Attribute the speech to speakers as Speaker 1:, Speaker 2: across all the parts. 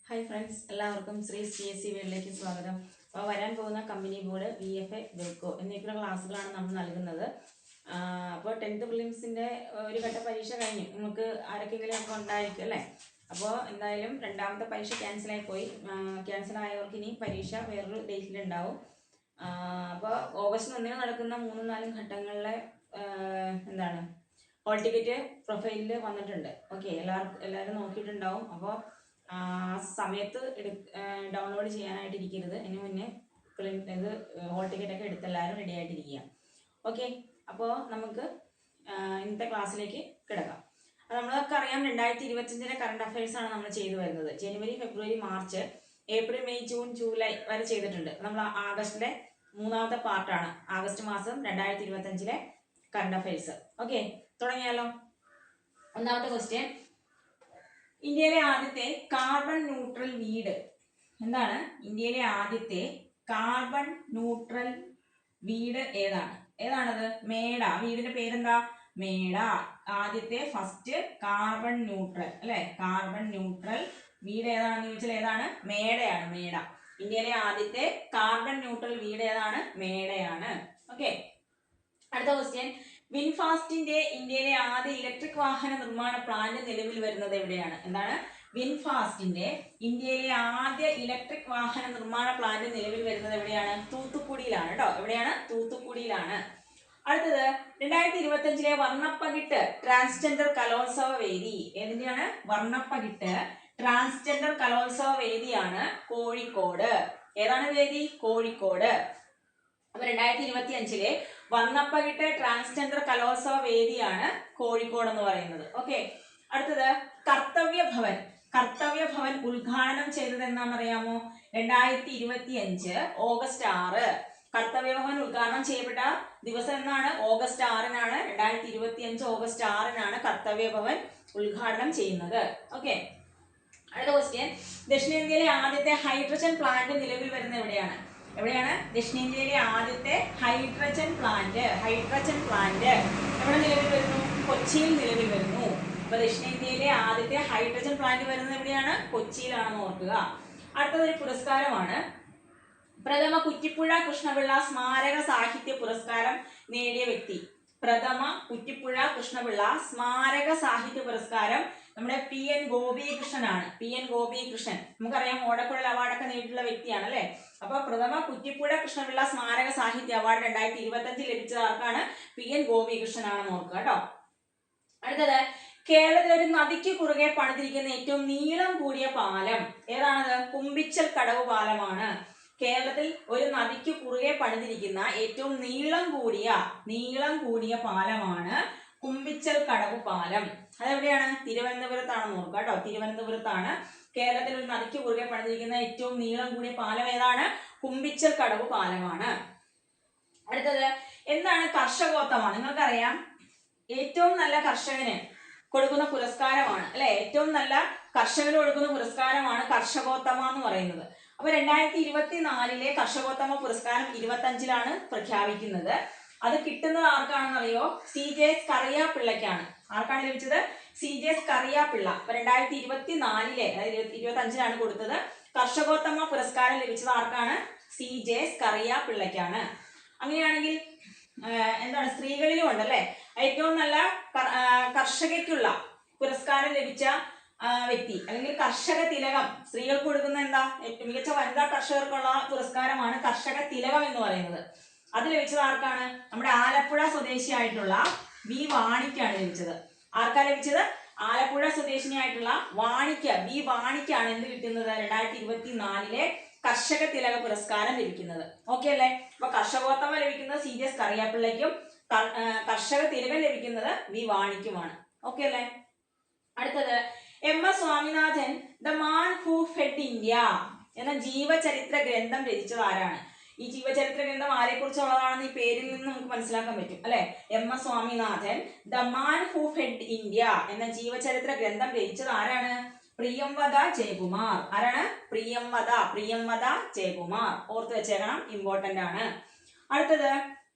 Speaker 1: Hi friends, എല്ലാവർക്കും Shri CSC വീട്ടിലേക്ക് സ്വാഗതം. അപ്പോൾ വരാൻ പോകുന്ന കമ്പനി ബോർഡ്, VFA, വെൽക്കോ എന്നൊക്കെയുള്ള ക്ലാസ്സുകളാണ് നമ്മൾ നൽകുന്നത്. അപ്പോൾ 10th പ്രിലിംസിൻ്റെ ഒരു ഘട്ട പരീക്ഷ കഴിഞ്ഞു. നമുക്ക് ആരൊക്കെങ്കിലും ഒക്കെ ഉണ്ടായിരിക്കും അല്ലേ? അപ്പോൾ എന്തായാലും രണ്ടാമത്തെ പരീക്ഷ ക്യാൻസലായി പോയി. ക്യാൻസലായവർക്ക് ഇനി പരീക്ഷ വേറൊരു ഡേറ്റിലുണ്ടാവും. അപ്പോൾ ഓഗസ്റ്റ് 1 നടക്കുന്ന 3-4 ഘട്ടങ്ങളിലെ ഹോൾ ടിക്കറ്റ് പ്രൊഫൈലിൽ വന്നിട്ടുണ്ട്. ഓക്കെ, എല്ലാവരും നോക്കിയിട്ടുണ്ടാവും. അപ്പോൾ സമയത്ത് ഡൗൺലോഡ് ചെയ്യാനായിട്ടിരിക്കരുത്. അതിന് മുന്നേ ഇത് ഹോൾ ടിക്കറ്റൊക്കെ എടുത്ത് എല്ലാവരും റെഡി ആയിട്ടിരിക്കുക. ഓക്കെ, അപ്പോൾ നമുക്ക് ഇന്നത്തെ ക്ലാസ്സിലേക്ക് കിടക്കാം. അത് നമ്മളൊക്കെ അറിയാം, 2025 കറണ്ട് അഫയേഴ്സാണ് നമ്മൾ ചെയ്തു വരുന്നത്. ജനുവരി, ഫെബ്രുവരി, മാർച്ച്, ഏപ്രിൽ, മെയ്, ജൂൺ, ജൂലൈ വരെ ചെയ്തിട്ടുണ്ട്. നമ്മൾ ആഗസ്റ്റിലെ 3ാമത്തെ പാർട്ടാണ്. ആഗസ്റ്റ് മാസം 2025 കറണ്ട് അഫയേഴ്സ്. ഓക്കെ, തുടങ്ങിയാലോ. ഒന്നാമത്തെ ക്വസ്റ്റ്യൻ, ഇന്ത്യയിലെ ആദ്യത്തെ കാർബൺ ന്യൂട്രൽ വീട് എന്താണ്? ഇന്ത്യയിലെ ആദ്യത്തെ കാർബൺ ന്യൂട്രൽ വീട് ഏതാണത്? മേട. വീടിന്റെ പേരെന്താ? മേട. ആദ്യത്തെ ഫസ്റ്റ് കാർബൺ ന്യൂട്രൽ അല്ലെ? കാർബൺ ന്യൂട്രൽ വീട് ഏതാണെന്ന് ചോദിച്ചാൽ ഏതാണ്? മേടയാണ്. മേട. ഇന്ത്യയിലെ ആദ്യത്തെ കാർബൺ ന്യൂട്രൽ വീട് ഏതാണ്? മേടയാണ്. ഓക്കെ, അടുത്ത ക്വസ്റ്റ്യൻ, വിൻഫാസ്റ്റിന്റെ ഇന്ത്യയിലെ ആദ്യ ഇലക്ട്രിക് വാഹന നിർമ്മാണ പ്ലാന്റ് നിലവിൽ വരുന്നത് എവിടെയാണ്? എന്താണ്? വിൻഫാസ്റ്റിന്റെ ഇന്ത്യയിലെ ആദ്യ ഇലക്ട്രിക് വാഹന നിർമ്മാണ പ്ലാന്റ് നിലവിൽ വരുന്നത് എവിടെയാണ്? തൂത്തുക്കുടിയിലാണ് കേട്ടോ. എവിടെയാണ്? തൂത്തുക്കുടിയിലാണ്. അടുത്തത്, 2025 വർണ്ണപ്പകിട്ട് ട്രാൻസ്ജെൻഡർ കലോത്സവ വേദി ഏതിന്റെയാണ്? വർണ്ണപ്പകിട്ട് ട്രാൻസ്ജെൻഡർ കലോത്സവ വേദിയാണ് കോഴിക്കോട്. ഏതാണ് വേദി? കോഴിക്കോട്. അപ്പൊ 2025 വർണ്ണപ്പകിട്ട് ട്രാൻസ്ജെൻഡർ കലോത്സവ വേദിയാണ് കോഴിക്കോട് എന്ന് പറയുന്നത്. ഓക്കെ, അടുത്തത്, കർത്തവ്യ ഭവൻ ഉദ്ഘാടനം ചെയ്തത് എന്നാണെന്നറിയാമോ? 2025 ഓഗസ്റ്റ് 6. കർത്തവ്യ ഭവൻ ഉദ്ഘാടനം ചെയ്യപ്പെട്ട ദിവസം എന്നാണ്? ഓഗസ്റ്റ് 6-നാണ്. 2025 ഓഗസ്റ്റ് 6-നാണ് കർത്തവ്യ ഭവൻ ഉദ്ഘാടനം ചെയ്യുന്നത്. ഓക്കെ, അടുത്ത ക്വസ്റ്റ്യൻ, ദക്ഷിണേന്ത്യയിലെ ആദ്യത്തെ ഹൈഡ്രജൻ പ്ലാന്റ് നിലവിൽ വരുന്ന എവിടെയാണ്? ദക്ഷിണേന്ത്യയിലെ ആദ്യത്തെ ഹൈഡ്രജൻ പ്ലാന്റ് എവിടെ നിലവിൽ വരുന്നു? കൊച്ചിയിൽ നിലവിൽ വരുന്നു. അപ്പൊ ദക്ഷിണേന്ത്യയിലെ ആദ്യത്തെ ഹൈഡ്രജൻ പ്ലാന്റ് വരുന്നത് എവിടെയാണ്? കൊച്ചിയിലാണെന്ന് ഓർക്കുക. അടുത്തതൊരു പുരസ്കാരമാണ്. പ്രഥമ കുറ്റിപ്പുഴ കൃഷ്ണപിള്ള സ്മാരക സാഹിത്യ പുരസ്കാരം നേടിയ വ്യക്തി. പ്രഥമ കുറ്റിപ്പുഴ കൃഷ്ണപിള്ള സ്മാരക സാഹിത്യ പുരസ്കാരം നമ്മുടെ PN ഗോപികൃഷ്ണനാണ്. PN ഗോപികൃഷ്ണൻ നമുക്കറിയാം, ഓടക്കുഴൽ അവാർഡൊക്കെ നേടിയിട്ടുള്ള വ്യക്തിയാണ് അല്ലെ? അപ്പൊ പ്രഥമ കുറ്റിപ്പുഴ കൃഷ്ണപിള്ള സ്മാരക സാഹിത്യ അവാർഡ് 2025 ലഭിച്ചത് ആർക്കാണ്? PN ഗോപികൃഷ്ണനാണെന്ന് ഓർക്കുക കേട്ടോ. അടുത്തത്, കേരളത്തിൽ ഒരു നദിക്ക് കുറുകെ പണിതിരിക്കുന്ന ഏറ്റവും നീളം കൂടിയ പാലം ഏതാണത്? കുമ്പിച്ചൽ കടവ് പാലമാണ്. കേരളത്തിൽ ഒരു നദിക്ക് കുറുകെ പണിതിരിക്കുന്ന ഏറ്റവും നീളം കൂടിയ പാലമാണ് കുമ്പിച്ചൽ കടവ് പാലം. അതെവിടെയാണ്? തിരുവനന്തപുരത്താണെന്ന് ഓർക്കുക കേട്ടോ. തിരുവനന്തപുരത്താണ് കേരളത്തിൽ ഒരു നദിക്ക് കുറുകെ പണിതിരിക്കുന്ന ഏറ്റവും നീളം കൂടിയ പാലം ഏതാണ്? കുമ്പിച്ചൽ കടവ് പാലമാണ്. അടുത്തത്, എന്താണ് കർഷകോത്തമ? നിങ്ങൾക്കറിയാം, ഏറ്റവും നല്ല കർഷകന് കൊടുക്കുന്ന പുരസ്കാരമാണ് അല്ലെ? ഏറ്റവും നല്ല കർഷകന് കൊടുക്കുന്ന പുരസ്കാരമാണ് കർഷകോത്തമ എന്ന് പറയുന്നത്. അപ്പൊ 2024 കർഷകോത്തമ പുരസ്കാരം 2025 പ്രഖ്യാപിക്കുന്നത്. അത് കിട്ടുന്നത് ആർക്കാണെന്നറിയോ? CJ കറിയാപ്പിള്ളയ്ക്കാണ്. ആർക്കാണ് ലഭിച്ചത്? CJ കറിയാപ്പിള്ള. അപ്പൊ 2024 അതായത് 2025 കൊടുത്തത്. കർഷകോത്തമ പുരസ്കാരം ലഭിച്ചത് ആർക്കാണ്? CJ കറിയാപ്പിള്ളയ്ക്കാണ്. അങ്ങനെയാണെങ്കിൽ എന്താണ്, സ്ത്രീകളിലും ഉണ്ടല്ലേ ഏറ്റവും നല്ല കർഷകയ്ക്കുള്ള പുരസ്കാരം ലഭിച്ച വ്യക്തി, അല്ലെങ്കിൽ കർഷക തിലകം. സ്ത്രീകൾക്ക് കൊടുക്കുന്ന എന്താ? ഏറ്റവും മികച്ച വനിതാ കർഷകർക്കുള്ള പുരസ്കാരമാണ് കർഷക തിലകം എന്ന് പറയുന്നത്. അത് ലഭിച്ചത് ആർക്കാണ്? നമ്മുടെ ആലപ്പുഴ സ്വദേശിയായിട്ടുള്ള V വാണിക്കാണ് ലഭിച്ചത്. ആർക്കാ ലഭിച്ചത്? ആലപ്പുഴ സ്വദേശിനിയായിട്ടുള്ള V വാണിക്കാണ് എന്ത് കിട്ടുന്നത്? 2024 കർഷക തിലക പുരസ്കാരം ലഭിക്കുന്നത്. ഓക്കെ അല്ലേ? അപ്പൊ കർഷകോത്തമ ലഭിക്കുന്നത് CJ കറിയാപ്പിള്ളയ്ക്കും കർഷക തിലകം ലഭിക്കുന്നത് V വാണിക്കുമാണ്. ഓക്കെ അല്ലേ? അടുത്തത്, MS Swaminathan the man who fed India എന്ന ജീവചരിത്ര ഗ്രന്ഥം രചിച്ചത് ആരാണ്? ഈ ജീവചരിത്ര ഗ്രന്ഥം ആരെ കുറിച്ചുള്ളതാണെന്ന് ഈ പേരിൽ നിന്ന് നമുക്ക് മനസ്സിലാക്കാൻ പറ്റും അല്ലെ? MS Swaminathan the man who fed India എന്ന ജീവചരിത്ര ഗ്രന്ഥം രചിച്ചത് ആരാണ്? പ്രിയംവദ ജയകുമാർ. ആരാണ്? പ്രിയംവദ ജയകുമാർ. ഓർത്ത് വെച്ചേക്കണം, ഇമ്പോർട്ടന്റ് ആണ്. അടുത്തത്,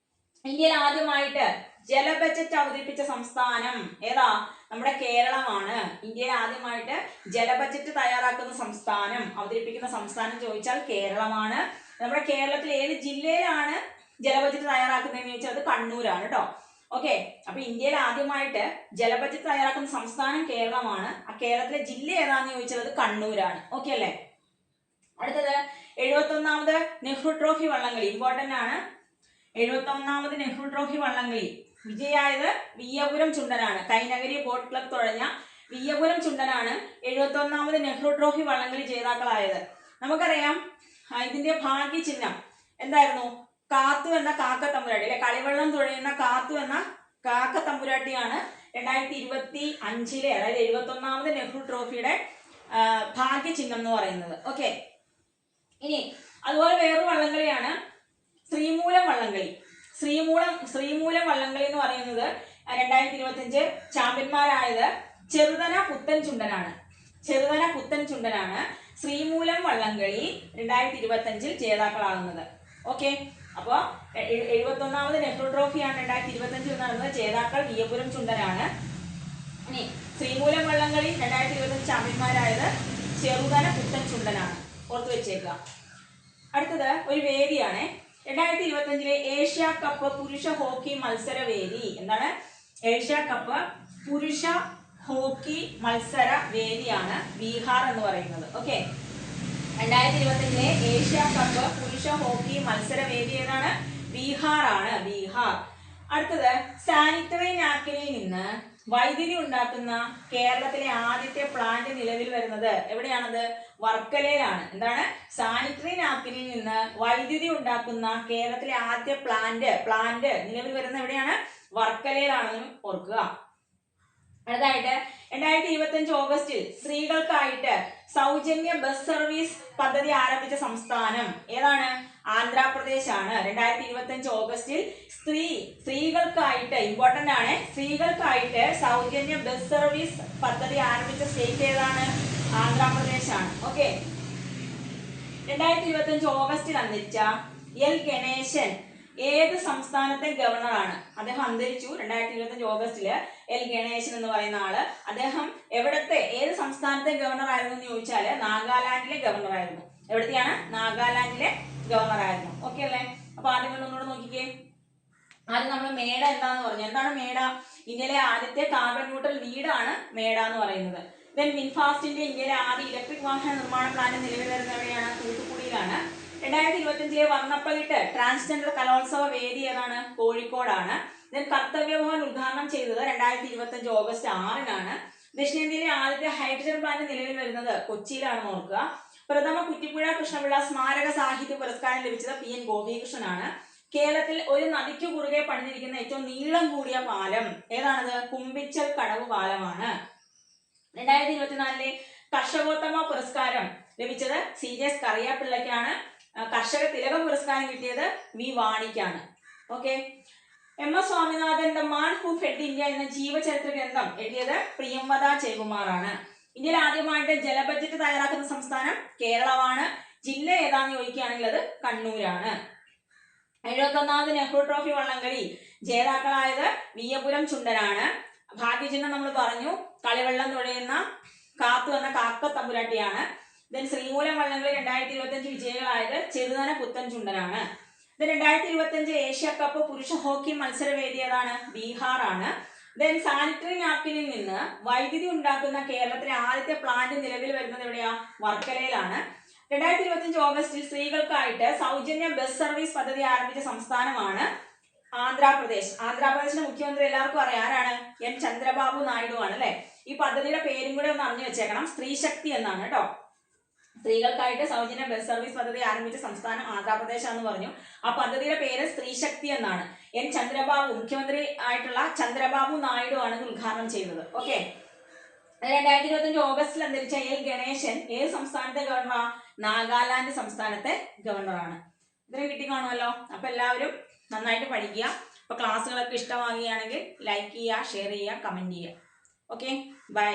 Speaker 1: ഇന്ത്യയിൽ ആദ്യമായിട്ട് ജല ബജറ്റ് അവതരിപ്പിച്ച സംസ്ഥാനം ഏതാ? നമ്മുടെ കേരളമാണ്. ഇന്ത്യയിൽ ആദ്യമായിട്ട് ജല ബജറ്റ് തയ്യാറാക്കുന്ന സംസ്ഥാനം, അവതരിപ്പിക്കുന്ന സംസ്ഥാനം ചോദിച്ചാൽ കേരളമാണ്. നമ്മുടെ കേരളത്തിൽ ഏത് ജില്ലയിലാണ് ജല ബജറ്റ് തയ്യാറാക്കുന്നതെന്ന് ചോദിച്ചാൽ അത് കണ്ണൂരാണ് കേട്ടോ. ഓക്കെ, അപ്പൊ ഇന്ത്യയിൽ ആദ്യമായിട്ട് ജല ബജറ്റ് തയ്യാറാക്കുന്ന സംസ്ഥാനം കേരളമാണ്. ആ കേരളത്തിലെ ജില്ല ഏതാന്ന് ചോദിച്ചാൽ അത് കണ്ണൂരാണ്. ഓക്കെ അല്ലേ? അടുത്തത് 71ാമത് നെഹ്റു ട്രോഫി വള്ളംകളി ഇമ്പോർട്ടന്റ് ആണ്. 71ാമത് നെഹ്റു ട്രോഫി വള്ളംകളി വിജയായത് വിയ്യപുരം ചുണ്ടനാണ്. കൈനഗരി ബോട്ട് ക്ലബ് തുടങ്ങിയ വിയ്യപുരം ചുണ്ടനാണ് 71ാമത് നെഹ്റു ട്രോഫി വള്ളംകളി ജേതാക്കളായത്. നമുക്കറിയാം ഇതിന്റെ ഭാഗ്യ ചിഹ്നം എന്തായിരുന്നു? കാത്തു എന്ന കാക്ക തമ്പുരാട്ടി അല്ലെ, കളിവെള്ളം തുഴയുന്ന കാത്തു എന്ന കാക്ക തമ്പുരാട്ടിയാണ് 2025 അതായത് 71ാമത് നെഹ്റു ട്രോഫിയുടെ ഭാഗ്യ ചിഹ്നം എന്ന് പറയുന്നത്. ഓക്കെ, ഇനി അതുപോലെ വേറൊരു വള്ളംകളിയാണ് ശ്രീമൂലം വള്ളംകളി. ശ്രീമൂലം വള്ളംകളി എന്ന് പറയുന്നത് 2025 ചാമ്പ്യന്മാരായത് ചെറുതന പുത്തൻ ചുണ്ടനാണ്. ശ്രീമൂലം വള്ളംകളി 2025 ജേതാക്കളാകുന്നത്. ഓക്കെ, അപ്പോൾ 71ാമത് നെഹ്റു ട്രോഫിയാണ് 2025 നടന്നത്. ജേതാക്കൾ വിയ്യപുരം ചുണ്ടനാണ്. ഇനി ശ്രീമൂലം വള്ളംകളി 2025 ചാമ്പ്യന്മാരായത് ചെറുതന പുത്തൻ ചുണ്ടനാണ്. ഓർത്ത് വെച്ചേക്കുക. അടുത്തത് ഒരു വേദിയാണ് 2025 ഏഷ്യ കപ്പ് പുരുഷ ഹോക്കി മത്സര വേദി. എന്താണ്? ഏഷ്യ കപ്പ് പുരുഷ ഹോക്കി മത്സര വേദിയാണ് ബീഹാർ എന്ന് പറയുന്നത്. ഓക്കെ, 2025 ഏഷ്യ കപ്പ് പുരുഷ ഹോക്കി മത്സര വേദി ഏതാണ്? ബീഹാർ ആണ്. ബീഹാർ. അടുത്തത് സാനിറ്ററി നാപ്കിനിൽ നിന്ന് വൈദ്യുതി ഉണ്ടാക്കുന്ന കേരളത്തിലെ ആദ്യത്തെ പ്ലാന്റ് നിലവിൽ വരുന്നത് എവിടെയാണത്? വർക്കലയിലാണ്. എന്താണ്? സാനിറ്ററി നാപ്കിനിൽ നിന്ന് വൈദ്യുതി ഉണ്ടാക്കുന്ന കേരളത്തിലെ ആദ്യ പ്ലാന്റ് നിലവിൽ വരുന്നത് എവിടെയാണ്? വർക്കലയിലാണെന്ന് ഓർക്കുക. അടുത്തായിട്ട് 2025 ഓഗസ്റ്റിൽ സ്ത്രീകൾക്കായിട്ട് സൗജന്യ ബസ് സർവീസ് പദ്ധതി ആരംഭിച്ച സംസ്ഥാനം ഏതാണ്? ആന്ധ്രാപ്രദേശ് ആണ്. 2025 ഓഗസ്റ്റിൽ സ്ത്രീകൾക്കായിട്ട് ഇമ്പോർട്ടന്റ് ആണ്, സ്ത്രീകൾക്കായിട്ട് സൗജന്യ ബസ് സർവീസ് പദ്ധതി ആരംഭിച്ച സ്റ്റേറ്റ് ഏതാണ്? ആന്ധ്രാപ്രദേശ് ആണ്. ഓക്കെ, 2025 ഓഗസ്റ്റിൽ അന്തരിച്ച എൽ ഗണേശൻ ഏത് സംസ്ഥാനത്തെ ഗവർണറാണ്? അദ്ദേഹം അന്തരിച്ചു 2025 ഓഗസ്റ്റില്. എൽ ഗണേശൻ എന്ന് പറയുന്ന ആള് അദ്ദേഹം ഏത് സംസ്ഥാനത്തെ ഗവർണർ ആയിരുന്നു എന്ന് ചോദിച്ചാല് നാഗാലാൻഡിലെ ഗവർണർ ആയിരുന്നു. എവിടത്തെയാണ്? നാഗാലാൻഡിലെ ഗവർണർ ആയിരുന്നു. ഓക്കെ അല്ലേ? അപ്പൊ ആദ്യം ഒന്നുകൂടെ നോക്കിക്കേ. ആദ്യം നമ്മൾ മേട എന്താന്ന് പറഞ്ഞു. എന്താണ് മേട? ഇന്ത്യയിലെ ആദ്യത്തെ കാർബൺ ന്യൂട്രൽ വീടാണ് മേട എന്ന് പറയുന്നത്. ദെൻ വിൻഫാസ്റ്റിന്റെ ഇന്ത്യയിലെ ആദ്യ ഇലക്ട്രിക് വാഹന നിർമ്മാണ പ്ലാന്റ് നിലവിൽ വരുന്നത് എവിടെയാണ്? തൂത്തുക്കുടിയിലാണ്. 2025 വർണ്ണപ്പകിട്ട് ട്രാൻസ്ജെൻഡർ കലോത്സവ വേദി ഏതാണ്? കോഴിക്കോടാണ്. ദെൻ കർത്തവ്യഭവൻ ഉദ്ഘാടനം ചെയ്തത് 2025 ഓഗസ്റ്റ് 6-നാണ്. ദക്ഷിണേന്ത്യയിലെ ആദ്യത്തെ ഹൈഡ്രജൻ പ്ലാന്റ് നിലവിൽ വരുന്നത് കൊച്ചിയിലാണെന്ന് ഓർക്കുക. പ്രഥമ കുറ്റിപ്പുഴ കൃഷ്ണപിള്ള സ്മാരക സാഹിത്യ പുരസ്കാരം ലഭിച്ചത് PN ഗോപികൃഷ്ണനാണ്. കേരളത്തിൽ ഒരു നദിക്ക് കുറുകെ പണിതിരിക്കുന്ന ഏറ്റവും നീളം കൂടിയ പാലം ഏതാണത്? കുമ്പിച്ചൽ കടവ് പാലമാണ്. 2024 കർഷകോത്തമ പുരസ്കാരം ലഭിച്ചത് CJS കറിയാപ്പിള്ളയ്ക്കാണ്. കർഷക തിലക പുരസ്കാരം കിട്ടിയത് V വാണിക്കാണ്. Okay, MS Swaminathan the man who fed India എന്ന ജീവചരിത്ര ഗ്രന്ഥം എഴുതിയത് പ്രിയംവദ ജയകുമാറാണ്. ഇന്ത്യയിൽ ആദ്യമായിട്ട് ജല ബജറ്റ് തയ്യാറാക്കുന്ന സംസ്ഥാനം കേരളമാണ്. ജില്ല ഏതാന്ന് ചോദിക്കുകയാണെങ്കിൽ അത് കണ്ണൂരാണ്. 71ാമത് നെഹ്റു ട്രോഫി വള്ളംകളി ജേതാക്കളായത് വിയ്യപുരം ചുണ്ടനാണ്. ഭാഗ്യചിഹ്നം നമ്മൾ പറഞ്ഞു, കളിവെള്ളം തുഴയുന്ന കാത്തു എന്ന കാക്ക തമ്പുരാട്ടിയാണ്. ദെൻ ശ്രീമൂലം വള്ളംകളി 2025 വിജയികളായത് ചെറുതന പുത്തൻ ചുണ്ടനാണ്. ദെൻ 2025 ഏഷ്യ കപ്പ് പുരുഷ ഹോക്കി മത്സരവേദി ഏതാണ്? ബീഹാർ ആണ്. ദെൻ സാനിറ്ററി നാപ്കിനിൽ നിന്ന് വൈദ്യുതി ഉണ്ടാക്കുന്ന കേരളത്തിലെ ആദ്യത്തെ പ്ലാന്റ് നിലവിൽ വരുന്നത് എവിടെയാ? വർക്കലയിലാണ്. 2025 ഓഗസ്റ്റിൽ സ്ത്രീകൾക്കായിട്ട് സൗജന്യ ബസ് സർവീസ് പദ്ധതി ആരംഭിച്ച സംസ്ഥാനമാണ് ആന്ധ്രാപ്രദേശ്. ആന്ധ്രാപ്രദേശിന്റെ മുഖ്യമന്ത്രി എല്ലാവർക്കും അറിയാം, ആരാണ്? N ചന്ദ്രബാബു നായിഡു ആണ് അല്ലെ. ഈ പദ്ധതിയുടെ പേരും കൂടെ ഒന്ന് അറിഞ്ഞു വെച്ചേക്കണം, സ്ത്രീ ശക്തി എന്നാണ് കേട്ടോ. സ്ത്രീകൾക്കായിട്ട് സൗജന്യ ബസ് സർവീസ് പദ്ധതി ആരംഭിച്ച സംസ്ഥാനം ആന്ധ്രാപ്രദേശ് ആണെന്ന് പറഞ്ഞു. ആ പദ്ധതിയുടെ പേര് സ്ത്രീ ശക്തി എന്നാണ്. N ചന്ദ്രബാബു, മുഖ്യമന്ത്രി ആയിട്ടുള്ള ചന്ദ്രബാബു നായിഡു ആണ് ഇത് ഉദ്ഘാടനം ചെയ്തത്. ഓക്കെ, 2025 ഓഗസ്റ്റിൽ അന്തരിച്ച എൽ ഗണേശൻ ഏത് സംസ്ഥാനത്തെ ഗവർണറാ? നാഗാലാൻഡ് സംസ്ഥാനത്തെ ഗവർണറാണ്. ഇത്രയും കിട്ടി കാണുമല്ലോ. അപ്പൊ എല്ലാവരും നന്നായിട്ട് പഠിക്കുക. അപ്പൊ ക്ലാസ്സുകളൊക്കെ ഇഷ്ടമാകുകയാണെങ്കിൽ ലൈക്ക് ചെയ്യുക, ഷെയർ ചെയ്യുക, കമന്റ് ചെയ്യുക. Okay, by.